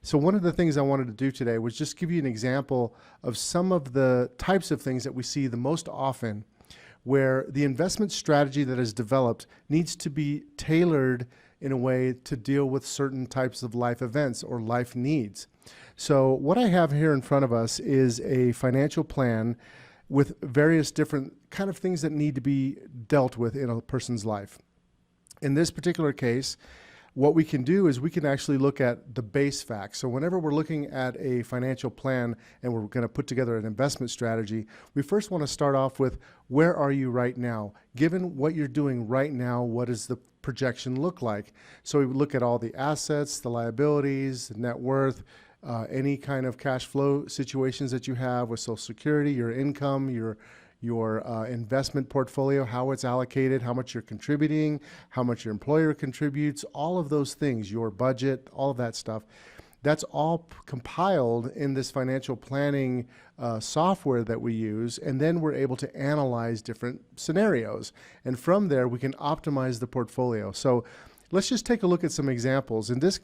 So one of the things I wanted to do today was just give you an example of some of the types of things that we see the most often where the investment strategy that is developed needs to be tailored in a way to deal with certain types of life events or life needs. So what I have here in front of us is a financial plan with various different kind of things that need to be dealt with in a person's life. In this particular case, what we can do is we can actually look at the base facts. So whenever we're looking at a financial plan and we're going to put together an investment strategy, we first want to start off with where are you right now? Given what you're doing right now, what does the projection look like? So we look at all the assets, the liabilities, the net worth, any kind of cash flow situations that you have with Social Security, your income, your investment portfolio, how it's allocated, how much you're contributing, how much your employer contributes, all of those things, your budget, all of that stuff. That's all compiled in this financial planning software that we use, and then we're able to analyze different scenarios. And from there, we can optimize the portfolio. So let's just take a look at some examples. In this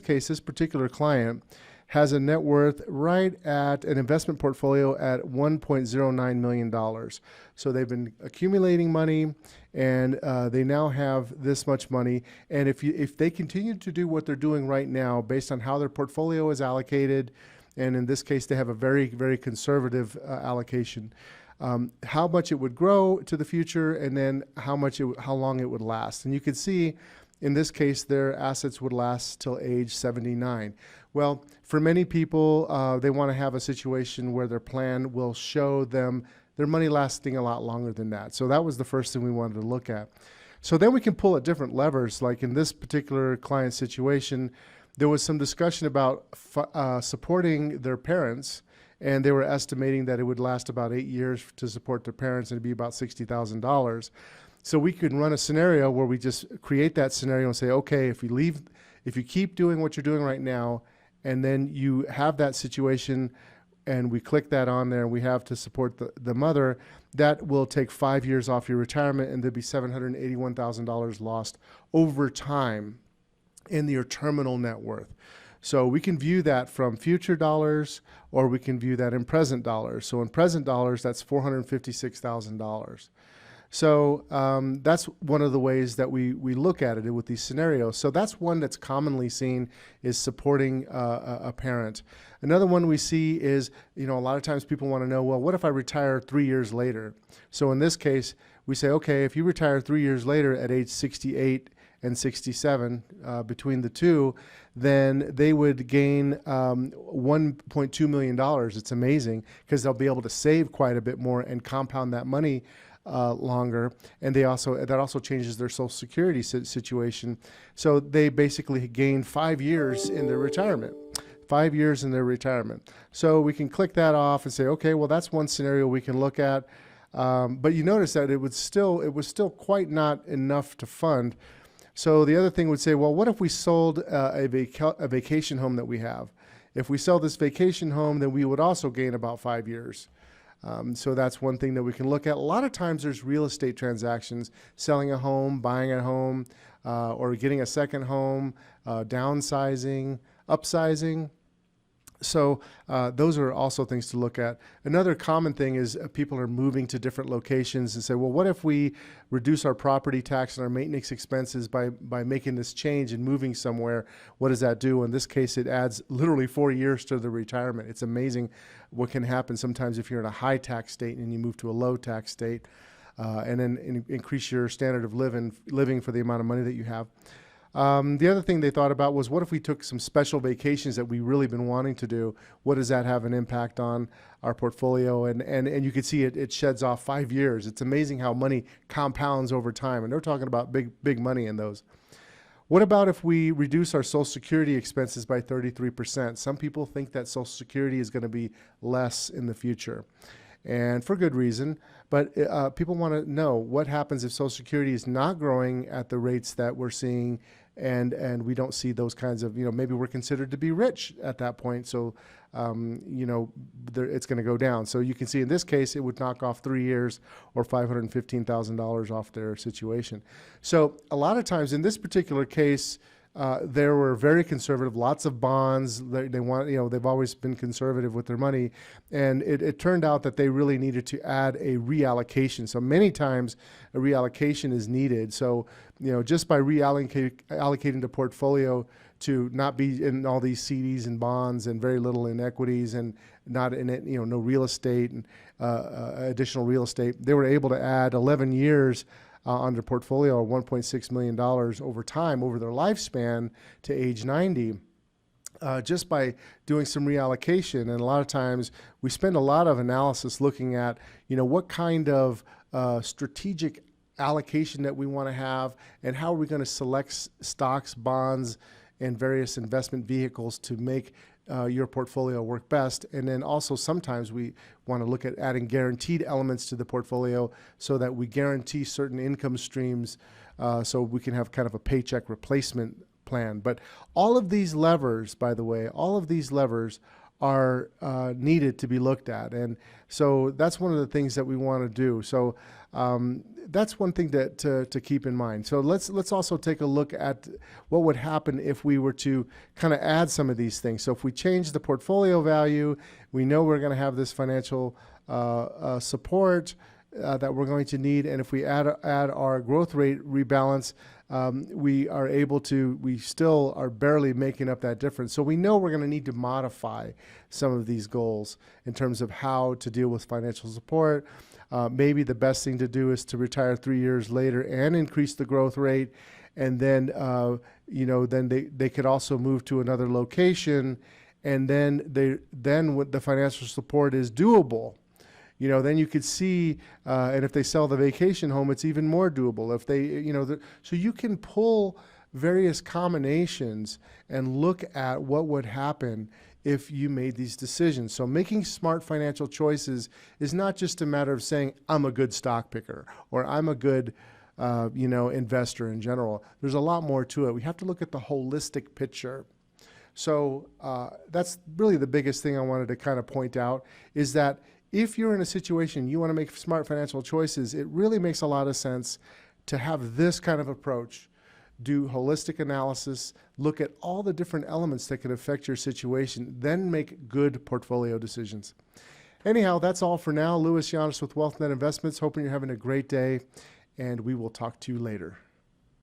case, this particular client has a net worth right at an investment portfolio at $1.09 million. So they've been accumulating money, and they now have this much money. And if they continue to do what they're doing right now, based on how their portfolio is allocated, and in this case, they have a very, very conservative allocation, how much it would grow to the future, and then how long it would last. And you can see, in this case, their assets would last till age 79. Well, for many people, they want to have a situation where their plan will show them their money lasting a lot longer than that. So that was the first thing we wanted to look at. So then we can pull at different levers. Like in this particular client situation, there was some discussion about supporting their parents, and they were estimating that it would last about 8 years to support their parents, and it'd be about $60,000. So we could run a scenario where we just create that scenario and say, okay, if you keep doing what you're doing right now, and then you have that situation, and we click that on there, and we have to support the mother, that will take 5 years off your retirement, and there'll be $781,000 lost over time in your terminal net worth. So we can view that from future dollars, or we can view that in present dollars. So in present dollars, that's $456,000. So that's one of the ways that we look at it with these scenarios. So that's one that's commonly seen, is supporting a parent. Another one we see is, a lot of times people want to know, well, what if I retire 3 years later? So in this case, we say, okay, if you retire 3 years later at age 68 and 67, between the two, then they would gain $1.2 million. It's amazing, because they'll be able to save quite a bit more and compound that money longer, and that also changes their Social Security situation. So they basically gain 5 years in their retirement. 5 years in their retirement. So we can click that off and say, okay, well, that's one scenario we can look at. But you notice that it was still quite not enough to fund. So the other thing would say, well, what if we sold a vacation home that we have? If we sell this vacation home, then we would also gain about 5 years. So that's one thing that we can look at. A lot of times there's real estate transactions, selling a home, buying a home, or getting a second home, downsizing, upsizing. So those are also things to look at. Another common thing is people are moving to different locations and say, well, what if we reduce our property tax and our maintenance expenses by making this change and moving somewhere? What does that do? In this case, it adds literally 4 years to the retirement. It's amazing what can happen sometimes if you're in a high tax state and you move to a low tax state, and then increase your standard of living for the amount of money that you have. The other thing they thought about was, what if we took some special vacations that we really been wanting to do? What does that have an impact on our portfolio? And you can see it sheds off 5 years. It's amazing how money compounds over time, and they're talking about big money in those. What about if we reduce our Social Security expenses by 33%? Some people think that Social Security is going to be less in the future, and for good reason. But people want to know what happens if Social Security is not growing at the rates that we're seeing, and we don't see those kinds of, maybe we're considered to be rich at that point. So, it's going to go down. So you can see in this case, it would knock off 3 years or $515,000 off their situation. So a lot of times in this particular case, they were very conservative, lots of bonds. They want, they've always been conservative with their money. And it turned out that they really needed to add a reallocation. So many times a reallocation is needed. So, just by allocating the portfolio to not be in all these CDs and bonds and very little in equities and not in it, no real estate and additional real estate, they were able to add 11 years on their portfolio of $1.6 million over time, over their lifespan to age 90, just by doing some reallocation. And a lot of times we spend a lot of analysis looking at, what kind of strategic allocation that we want to have and how are we going to select stocks, bonds, and various investment vehicles to make your portfolio work best. And then also sometimes we want to look at adding guaranteed elements to the portfolio so that we guarantee certain income streams so we can have kind of a paycheck replacement plan. But all of these levers, by the way, all of these levers are needed to be looked at. And so that's one of the things that we want to do. So that's one thing that to keep in mind. So let's also take a look at what would happen if we were to kind of add some of these things. So if we change the portfolio value, we know we're going to have this financial support that we're going to need. And if we add our growth rate rebalance, we still are barely making up that difference. So we know we're going to need to modify some of these goals in terms of how to deal with financial support. Maybe the best thing to do is to retire 3 years later and increase the growth rate. And then, then they could also move to another location. And then when the financial support is doable, then you could see, and if they sell the vacation home, it's even more doable. If they, so you can pull various combinations and look at what would happen if you made these decisions. So making smart financial choices is not just a matter of saying, I'm a good stock picker or I'm a good, investor in general. There's a lot more to it. We have to look at the holistic picture. So that's really the biggest thing I wanted to kind of point out is that if you're in a situation you want to make smart financial choices, it really makes a lot of sense to have this kind of approach. Do holistic analysis, look at all the different elements that can affect your situation, then make good portfolio decisions. Anyhow, that's all for now. Louis Llanes with WealthNet Investments. Hoping you're having a great day, and we will talk to you later.